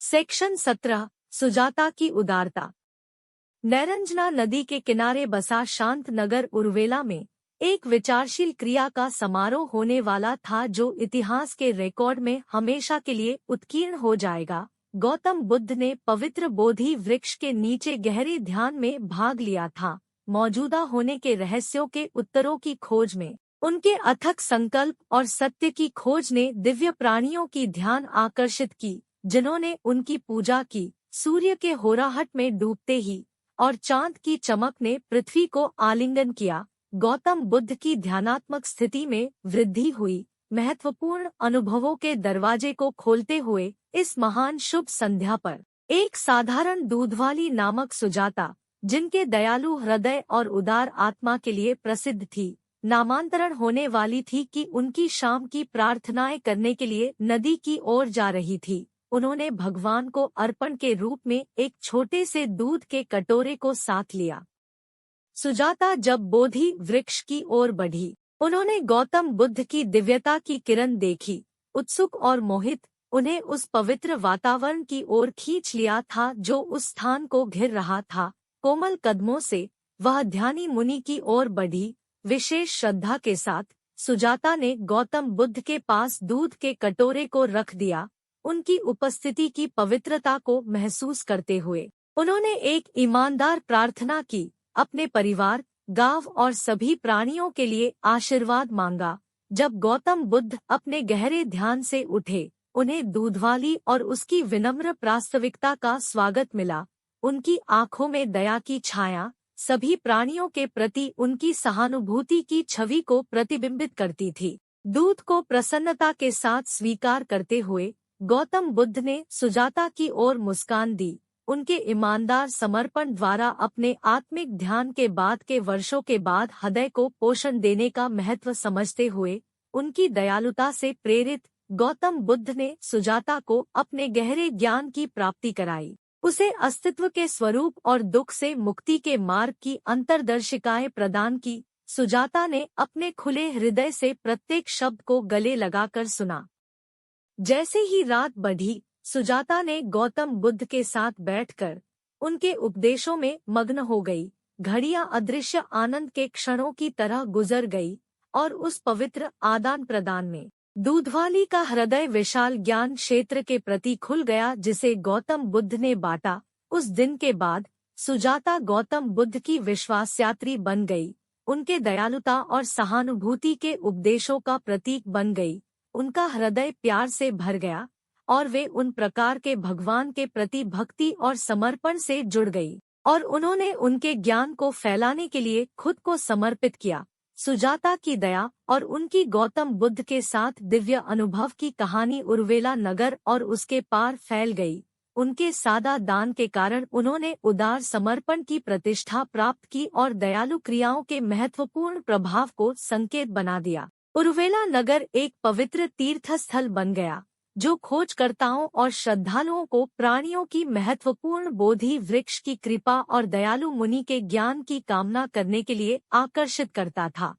Section 17 Sujata की उदारता। नैरंजना नदी के किनारे बसा शांत नगर उर्वेला में एक विचारशील क्रिया का समारोह होने वाला था जो इतिहास के रिकॉर्ड में हमेशा के लिए उत्कीर्ण हो जाएगा। गौतम बुद्ध ने पवित्र बोधि वृक्ष के नीचे गहरे ध्यान में भाग लिया था, मौजूदा होने के रहस्यों के उत्तरों की खोज में। उनके अथक संकल्प और सत्य की खोज ने दिव्य प्राणियों की ध्यान आकर्षित की, जिन्होंने उनकी पूजा की। सूर्य के होराहट में डूबते ही और चांद की चमक ने पृथ्वी को आलिंगन किया। गौतम बुद्ध की ध्यानात्मक स्थिति में वृद्धि हुई, महत्वपूर्ण अनुभवों के दरवाजे को खोलते हुए। इस महान शुभ संध्या पर एक साधारण दूधवाली नामक सुजाता, जिनके दयालु हृदय और उदार आत्मा के लिए प्रसिद्ध थी, नामांतरण होने वाली थी कि उनकी शाम की प्रार्थनाएं करने के लिए नदी की ओर जा रही थी। उन्होंने भगवान को अर्पण के रूप में एक छोटे से दूध के कटोरे को साथ लिया। सुजाता जब बोधि वृक्ष की ओर बढ़ी, उन्होंने गौतम बुद्ध की दिव्यता की किरण देखी। उत्सुक और मोहित, उन्हें उस पवित्र वातावरण की ओर खींच लिया था जो उस स्थान को घिर रहा था। कोमल कदमों से वह ध्यानी मुनि की ओर बढ़ी। विशेष श्रद्धा के साथ सुजाता ने गौतम बुद्ध के पास दूध के कटोरे को रख दिया। उनकी उपस्थिति की पवित्रता को महसूस करते हुए उन्होंने एक ईमानदार प्रार्थना की, अपने परिवार, गांव और सभी प्राणियों के लिए आशीर्वाद मांगा। जब गौतम बुद्ध अपने गहरे ध्यान से उठे, उन्हें दूधवाली और उसकी विनम्र प्रास्ताविकता का स्वागत मिला। उनकी आंखों में दया की छाया सभी प्राणियों के प्रति उनकी सहानुभूति की छवि को प्रतिबिंबित करती थी। दूध को प्रसन्नता के साथ स्वीकार करते हुए गौतम बुद्ध ने सुजाता की ओर मुस्कान दी। उनके ईमानदार समर्पण द्वारा अपने आत्मिक ध्यान के बाद के वर्षों के बाद हृदय को पोषण देने का महत्व समझते हुए उनकी दयालुता से प्रेरित गौतम बुद्ध ने सुजाता को अपने गहरे ज्ञान की प्राप्ति कराई। उसे अस्तित्व के स्वरूप और दुख से मुक्ति के मार्ग की अंतर्दर्शिकाएं प्रदान की। सुजाता ने अपने खुले हृदय से प्रत्येक शब्द को गले लगाकर सुना। जैसे ही रात बढ़ी, सुजाता ने गौतम बुद्ध के साथ बैठकर उनके उपदेशों में मग्न हो गई। घड़ियां अदृश्य आनंद के क्षणों की तरह गुजर गई और उस पवित्र आदान प्रदान में दूधवाली का हृदय विशाल ज्ञान क्षेत्र के प्रति खुल गया, जिसे गौतम बुद्ध ने बांटा। उस दिन के बाद सुजाता गौतम बुद्ध की विश्वासयात्री बन गई, उनके दयालुता और सहानुभूति के उपदेशों का प्रतीक बन गई। उनका हृदय प्यार से भर गया और वे उन प्रकार के भगवान के प्रति भक्ति और समर्पण से जुड़ गई और उन्होंने उनके ज्ञान को फैलाने के लिए खुद को समर्पित किया। सुजाता की दया और उनकी गौतम बुद्ध के साथ दिव्य अनुभव की कहानी उर्वेला नगर और उसके पार फैल गई। उनके सादा दान के कारण उन्होंने उदार समर्पण की प्रतिष्ठा प्राप्त की और दयालु क्रियाओं के महत्वपूर्ण प्रभाव को संकेत बना दिया। उर्वेला नगर एक पवित्र तीर्थस्थल बन गया, जो खोजकर्ताओं और श्रद्धालुओं को प्राणियों की महत्वपूर्ण बोधि वृक्ष की कृपा और दयालु मुनि के ज्ञान की कामना करने के लिए आकर्षित करता था।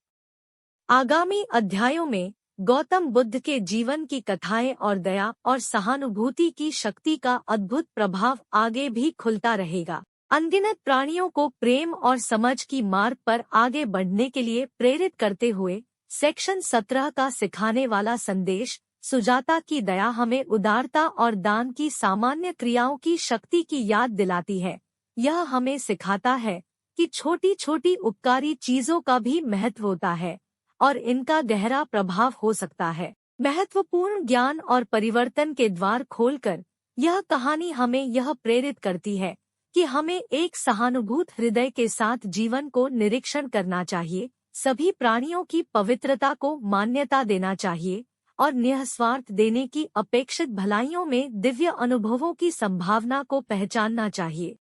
आगामी अध्यायों में गौतम बुद्ध के जीवन की कथाएं और दया और सहानुभूति की शक्ति का अद्भुत प्रभाव आगे भी खुलता रहेगा। अनगिनत प्राणियों को प्रेम और समझ की मार्ग पर आगे बढ़ने के लिए प्रेरित करते हुए सेक्शन 17 का सिखाने वाला संदेश। सुजाता की दया हमें उदारता और दान की सामान्य क्रियाओं की शक्ति की याद दिलाती है। यह हमें सिखाता है कि छोटी छोटी उपकारी चीजों का भी महत्व होता है और इनका गहरा प्रभाव हो सकता है। महत्वपूर्ण ज्ञान और परिवर्तन के द्वार खोलकर यह कहानी हमें यह प्रेरित करती है कि हमें एक सहानुभूत हृदय के साथ जीवन को निरीक्षण करना चाहिए, सभी प्राणियों की पवित्रता को मान्यता देना चाहिए और निःस्वार्थ देने की अपेक्षित भलाइयों में दिव्य अनुभवों की संभावना को पहचानना चाहिए।